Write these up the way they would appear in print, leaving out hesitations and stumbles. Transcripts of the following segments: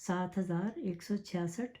7166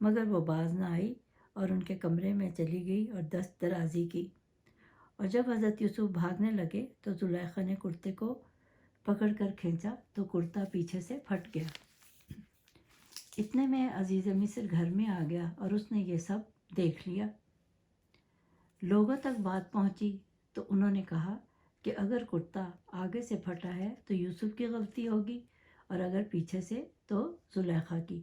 مگر وہ باز نہ آئی اور ان کے کمرے میں چلی گئی اور دست درازی کی، اور جب حضرت یوسف بھاگنے لگے تو زلیخا نے کرتے کو پکڑ کر کھینچا تو کرتا پیچھے سے پھٹ گیا۔ اتنے میں عزیز مصر گھر میں آ گیا اور اس نے یہ سب دیکھ لیا۔ لوگوں تک بات پہنچی تو انہوں نے کہا کہ اگر کرتا آگے سے پھٹا ہے تو یوسف کی غلطی ہوگی اور اگر پیچھے سے تو زلیخا کی۔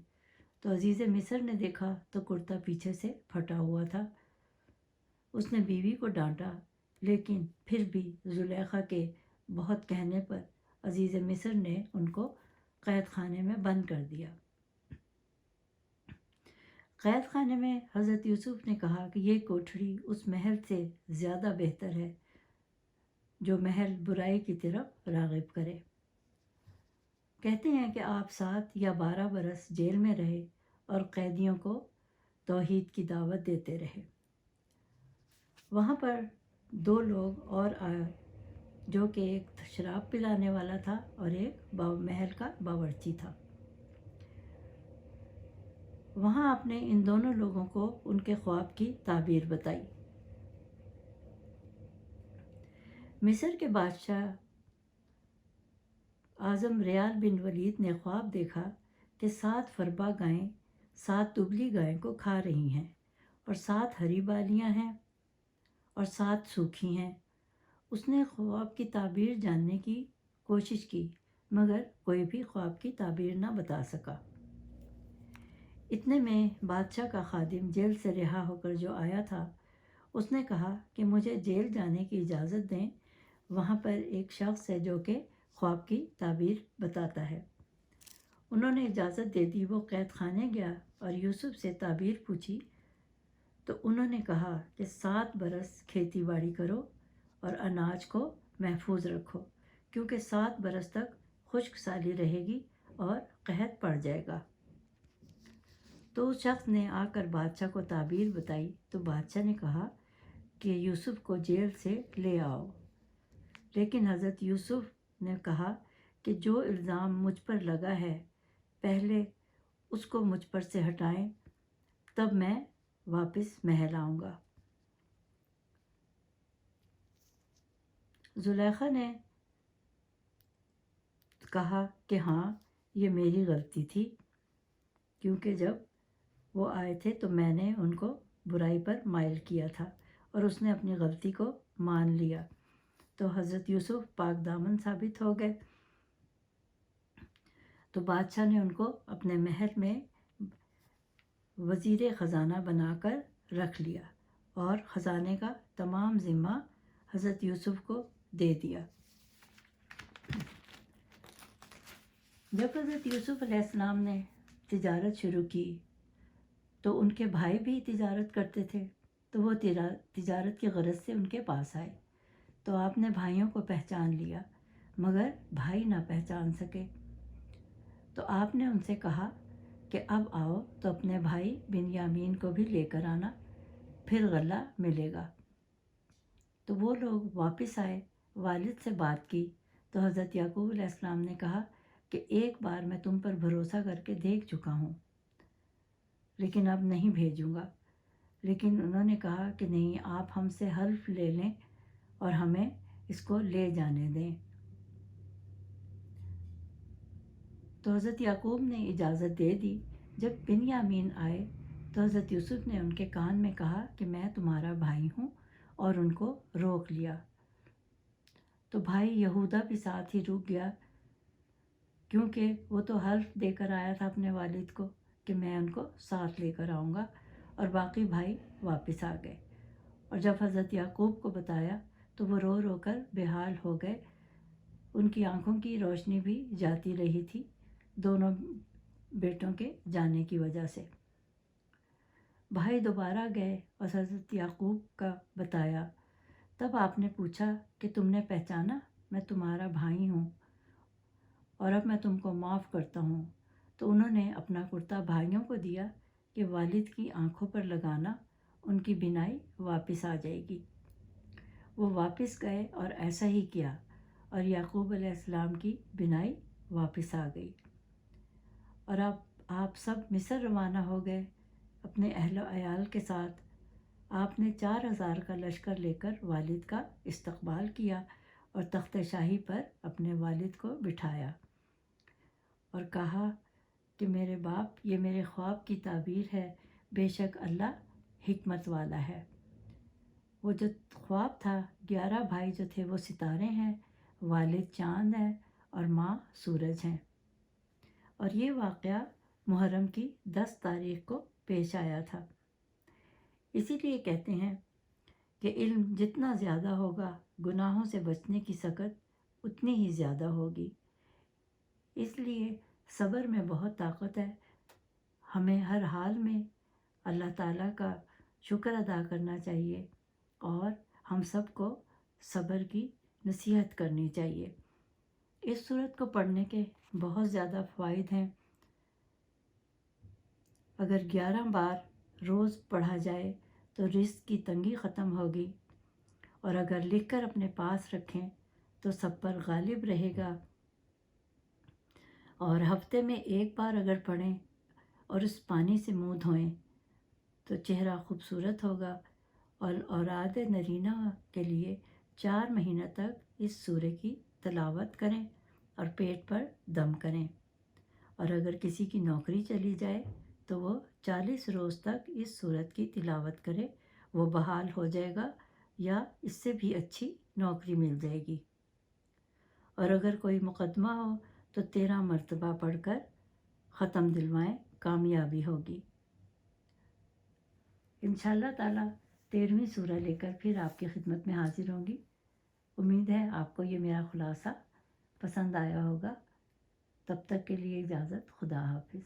تو عزیز مصر نے دیکھا تو کرتا پیچھے سے پھٹا ہوا تھا۔ اس نے بیوی کو ڈانٹا، لیکن پھر بھی زلیخا کے بہت کہنے پر عزیز مصر نے ان کو قید خانے میں بند کر دیا۔ قید خانے میں حضرت یوسف نے کہا کہ یہ کوٹھڑی اس محل سے زیادہ بہتر ہے جو محل برائی کی طرف راغب کرے۔ کہتے ہیں کہ آپ 7 یا 12 برس جیل میں رہے اور قیدیوں کو توحید کی دعوت دیتے رہے۔ وہاں پر 2 لوگ اور آئے جو کہ ایک شراب پلانے والا تھا اور ایک محل کا باورچی تھا۔ وہاں آپ نے ان دونوں لوگوں کو ان کے خواب کی تعبیر بتائی۔ مصر کے بادشاہ اعظم ریال بن ولید نے خواب دیکھا کہ 7 فربا گائیں 7 دبلی گائیں کو کھا رہی ہیں اور 7 ہری بالیاں ہیں اور 7 سوکھی ہیں۔ اس نے خواب کی تعبیر جاننے کی کوشش کی مگر کوئی بھی خواب کی تعبیر نہ بتا سکا۔ اتنے میں بادشاہ کا خادم جیل سے رہا ہو کر جو آیا تھا، اس نے کہا کہ مجھے جیل جانے کی اجازت دیں، وہاں پر ایک شخص ہے جو کہ خواب کی تعبیر بتاتا ہے۔ انہوں نے اجازت دے دی۔ وہ قید خانے گیا اور یوسف سے تعبیر پوچھی تو انہوں نے کہا کہ 7 برس کھیتی باڑی کرو اور اناج کو محفوظ رکھو، کیونکہ 7 برس تک خشک سالی رہے گی اور قحط پڑ جائے گا۔ تو اس شخص نے آ کر بادشاہ کو تعبیر بتائی تو بادشاہ نے کہا کہ یوسف کو جیل سے لے آؤ، لیکن حضرت یوسف نے کہا کہ جو الزام مجھ پر لگا ہے پہلے اس کو مجھ پر سے ہٹائیں، تب میں واپس محل آؤں گا۔ زلیخا نے کہا کہ ہاں، یہ میری غلطی تھی، کیونکہ جب وہ آئے تھے تو میں نے ان کو برائی پر مائل کیا تھا اور اس نے اپنی غلطی کو مان لیا۔ تو حضرت یوسف پاک دامن ثابت ہو گئے۔ تو بادشاہ نے ان کو اپنے محل میں وزیر خزانہ بنا کر رکھ لیا اور خزانے کا تمام ذمہ حضرت یوسف کو دے دیا۔ جب حضرت یوسف علیہ السلام نے تجارت شروع کی تو ان کے بھائی بھی تجارت کرتے تھے، تو وہ تجارت کی غرض سے ان کے پاس آئے تو آپ نے بھائیوں کو پہچان لیا مگر بھائی نہ پہچان سکے۔ تو آپ نے ان سے کہا کہ اب آؤ تو اپنے بھائی بنیامین کو بھی لے کر آنا، پھر غلہ ملے گا۔ تو وہ لوگ واپس آئے، والد سے بات کی تو حضرت یعقوب علیہ السلام نے کہا کہ ایک بار میں تم پر بھروسہ کر کے دیکھ چکا ہوں، لیکن اب نہیں بھیجوں گا۔ لیکن انہوں نے کہا کہ نہیں، آپ ہم سے حلف لے لیں اور ہمیں اس کو لے جانے دیں۔ تو حضرت یعقوب نے اجازت دے دی۔ جب بنیامین آئے تو حضرت یوسف نے ان کے کان میں کہا کہ میں تمہارا بھائی ہوں، اور ان کو روک لیا۔ تو بھائی یہودا بھی ساتھ ہی رک گیا، کیونکہ وہ تو حلف دے کر آیا تھا اپنے والد کو کہ میں ان کو ساتھ لے کر آؤں گا، اور باقی بھائی واپس آ گئے۔ اور جب حضرت یعقوب کو بتایا تو وہ رو رو کر بے حال ہو گئے۔ ان کی آنکھوں کی روشنی بھی جاتی رہی تھی دونوں بیٹوں کے جانے کی وجہ سے۔ بھائی دوبارہ گئے اور حضرت یعقوب کا بتایا۔ تب آپ نے پوچھا کہ تم نے پہچانا؟ میں تمہارا بھائی ہوں اور اب میں تم کو معاف کرتا ہوں۔ تو انہوں نے اپنا کرتا بھائیوں کو دیا کہ والد کی آنکھوں پر لگانا، ان کی بینائی واپس آ جائے گی۔ وہ واپس گئے اور ایسا ہی کیا، اور یعقوب علیہ السلام کی بینائی واپس آ گئی۔ اور اب آپ سب مصر روانہ ہو گئے، اپنے اہل و عیال کے ساتھ آپ نے 4000 کا لشکر لے کر والد کا استقبال کیا اور تخت شاہی پر اپنے والد کو بٹھایا اور کہا کہ میرے باپ، یہ میرے خواب کی تعبیر ہے، بے شک اللہ حکمت والا ہے۔ وہ جو خواب تھا، 11 بھائی جو تھے وہ ستارے ہیں، والد چاند ہیں اور ماں سورج ہیں۔ اور یہ واقعہ محرم کی 10 تاریخ کو پیش آیا تھا۔ اسی لیے کہتے ہیں کہ علم جتنا زیادہ ہوگا، گناہوں سے بچنے کی سکت اتنی ہی زیادہ ہوگی۔ اس لیے صبر میں بہت طاقت ہے۔ ہمیں ہر حال میں اللہ تعالیٰ کا شکر ادا کرنا چاہیے اور ہم سب کو صبر کی نصیحت کرنی چاہیے۔ اس سورت کو پڑھنے کے بہت زیادہ فوائد ہیں۔ اگر 11 بار روز پڑھا جائے تو رزق کی تنگی ختم ہوگی، اور اگر لکھ کر اپنے پاس رکھیں تو سب پر غالب رہے گا، اور ہفتے میں 1 بار اگر پڑھیں اور اس پانی سے منہ دھوئیں تو چہرہ خوبصورت ہوگا، اور اوراد نرینہ کے لیے 4 مہینہ تک اس سورہ کی تلاوت کریں اور پیٹ پر دم کریں۔ اور اگر کسی کی نوکری چلی جائے تو وہ 40 روز تک اس سورت کی تلاوت کرے، وہ بحال ہو جائے گا یا اس سے بھی اچھی نوکری مل جائے گی۔ اور اگر کوئی مقدمہ ہو تو 13 مرتبہ پڑھ کر ختم دلوائیں، کامیابی ہوگی۔ انشاءاللہ تعالیٰ 13ویں سورہ لے کر پھر آپ کی خدمت میں حاضر ہوں گی۔ امید ہے آپ کو یہ میرا خلاصہ پسند آیا ہوگا۔ تب تک کے لیے اجازت، خدا حافظ۔